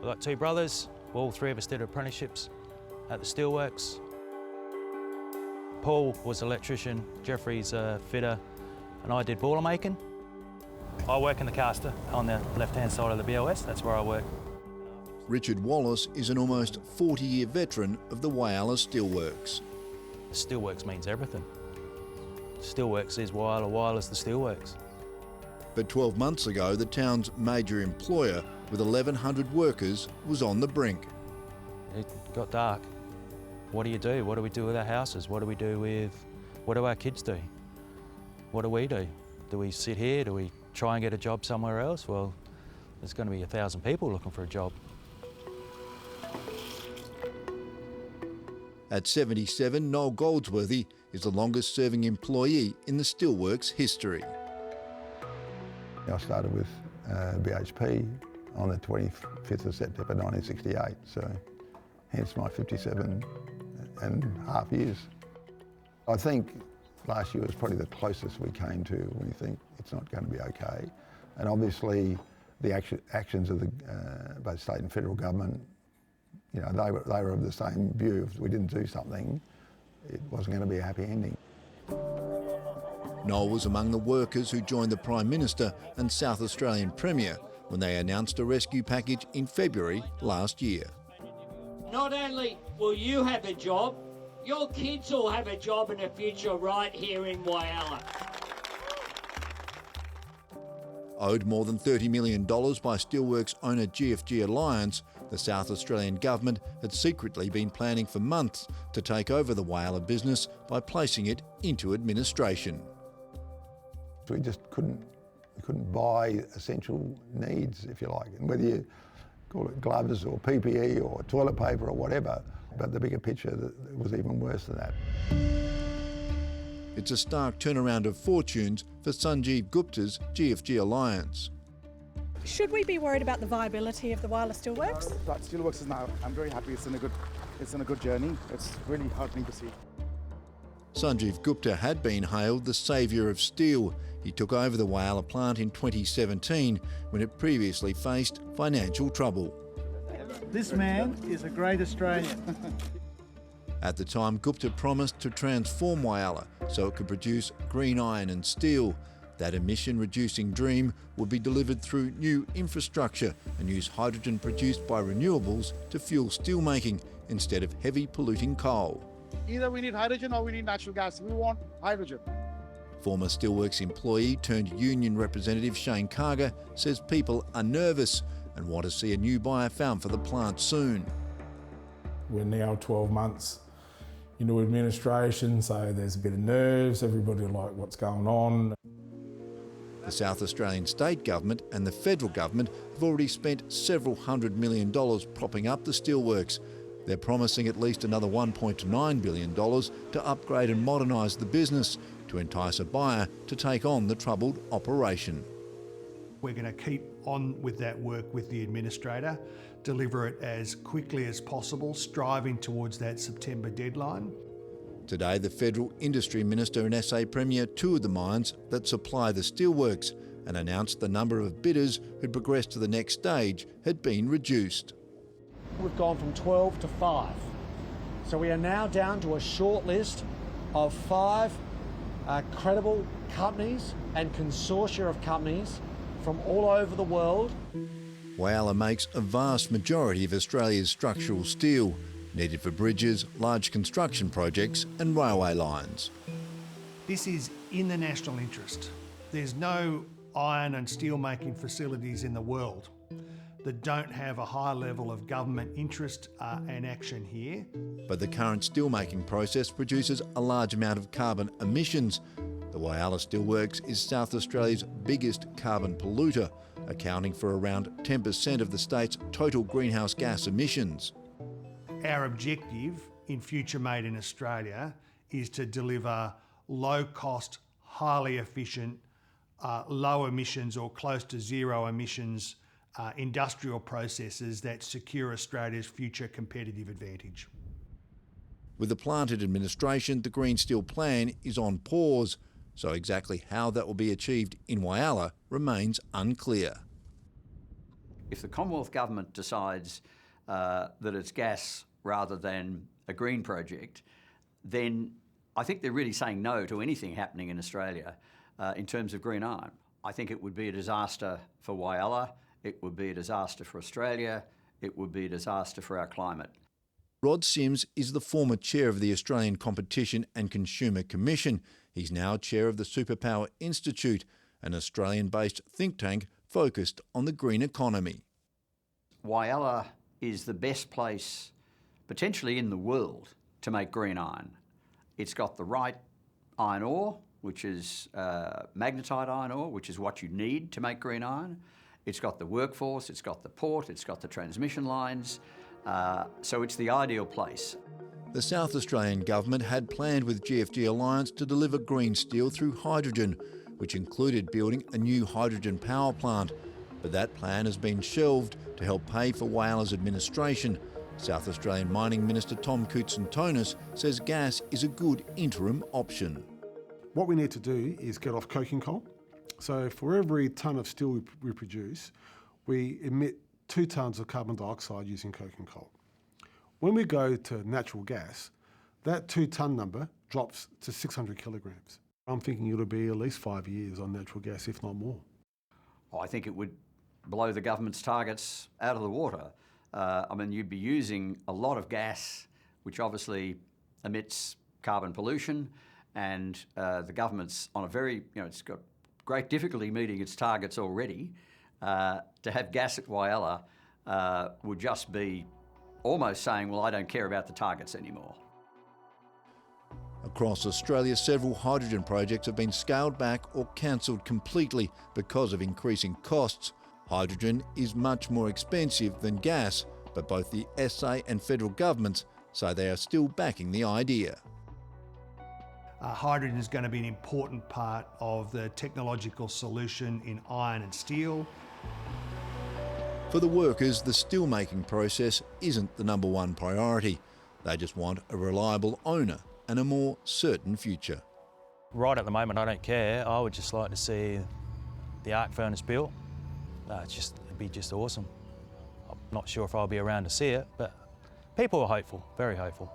got two brothers. All three of us did apprenticeships at the steelworks. Paul was an electrician, Jeffrey's a fitter, and I did boiler making. I work in the caster on the left-hand side of the BOS, that's where I work. Richard Wallace is an almost 40-year veteran of the Whyalla Steelworks. Steelworks means everything. Steelworks is Whyalla, Whyalla's the steelworks. But 12 months ago, the town's major employer, with 1,100 workers, was on the brink. It got dark. What do you do? What do we do with our houses? What do we do with, what do our kids do? What do we do? Do we sit here? Do we try and get a job somewhere else? Well, there's going to be 1,000 people looking for a job. At 77, Noel Goldsworthy is the longest serving employee in the steelworks history. I started with BHP on the 25th of September 1968, so hence my 57 and a half years. I think last year was probably the closest we came to when you think it's not going to be okay. And obviously the actions of the both state and federal government, you know, they were of the same view. If we didn't do something, it wasn't going to be a happy ending. Noel was among the workers who joined the Prime Minister and South Australian Premier when they announced a rescue package in February last year. Not only will you have a job, your kids will have a job in the future right here in Whyalla. Owed more than $30 million by steelworks owner GFG Alliance, the South Australian government had secretly been planning for months to take over the Whyalla business by placing it into administration. We just couldn't buy essential needs, if you like, and whether you call it gloves or PPE or toilet paper or whatever, but the bigger picture was even worse than that. It's a stark turnaround of fortunes for Sanjeev Gupta's GFG Alliance. Should we be worried about the viability of the Whyalla Steelworks? That Steelworks is now, I'm very happy it's in a good journey. It's really heartening to see. Sanjeev Gupta had been hailed the saviour of steel. He took over the Whyalla plant in 2017 when it previously faced financial trouble. This man is a great Australian. At the time, Gupta promised to transform Whyalla so it could produce green iron and steel. That emission-reducing dream would be delivered through new infrastructure and use hydrogen produced by renewables to fuel steelmaking instead of heavy polluting coal. Either we need hydrogen or we need natural gas. We want hydrogen. Former Steelworks employee turned union representative Shane Carger says people are nervous and want to see a new buyer found for the plant soon. We're now 12 months into administration, so there's a bit of nerves, everybody like what's going on. The South Australian state government and the federal government have already spent several $100 million propping up the steelworks. They're promising at least another $1.9 billion to upgrade and modernise the business to entice a buyer to take on the troubled operation. We're going to keep on with that work with the administrator, deliver it as quickly as possible, striving towards that September deadline. Today, the Federal Industry Minister and SA Premier toured the mines that supply the steelworks and announced the number of bidders who'd progressed to the next stage had been reduced. We've gone from 12 to 5. So we are now down to a short list of 5 credible companies and consortia of companies from all over the world. Whyalla makes a vast majority of Australia's structural steel, needed for bridges, large construction projects and railway lines. This is in the national interest. There's no iron and steel making facilities in the world that don't have a high level of government interest and action here. But the current steelmaking process produces a large amount of carbon emissions. The Whyalla Steelworks is South Australia's biggest carbon polluter, accounting for around 10% of the state's total greenhouse gas emissions. Our objective in Future Made in Australia is to deliver low-cost, highly efficient, low emissions or close to zero emissions industrial processes that secure Australia's future competitive advantage. With the plant in administration, the Green Steel plan is on pause, so exactly how that will be achieved in Whyalla remains unclear. If the Commonwealth Government decides that it's gas rather than a green project, then I think they're really saying no to anything happening in Australia in terms of green iron. I think it would be a disaster for Whyalla, it would be a disaster for Australia, it would be a disaster for our climate. Rod Sims is the former chair of the Australian Competition and Consumer Commission. He's now chair of the Superpower Institute, an Australian-based think tank focused on the green economy. Whyalla is the best place, potentially in the world, to make green iron. It's got the right iron ore, which is magnetite iron ore, which is what you need to make green iron. It's got the workforce, it's got the port, it's got the transmission lines, so it's the ideal place. The South Australian government had planned with GFG Alliance to deliver green steel through hydrogen, which included building a new hydrogen power plant. But that plan has been shelved to help pay for Whyalla's administration. South Australian Mining Minister Tom Koutsantonis says gas is a good interim option. What we need to do is get off coking coal. So for every tonne of steel we produce, we emit 2 tonnes of carbon dioxide using coking coal. When we go to natural gas, that 2-tonne number drops to 600 kilograms. I'm thinking it'll be at least 5 years on natural gas, if not more. I think it would blow the government's targets out of the water. I mean, you'd be using a lot of gas, which obviously emits carbon pollution, and the government's on a very, it's got great difficulty meeting its targets already. To have gas at Whyalla would just be almost saying, well, I don't care about the targets anymore. Across Australia, several hydrogen projects have been scaled back or cancelled completely because of increasing costs. Hydrogen is much more expensive than gas, but both the SA and federal governments say they are still backing the idea. Hydrogen is going to be an important part of the technological solution in iron and steel. For the workers, the steelmaking process isn't the #1 priority. They just want a reliable owner and a more certain future. Right at the moment, I don't care. I would just like to see the arc furnace built. It'd be just awesome. I'm not sure if I'll be around to see it, but people are hopeful, very hopeful.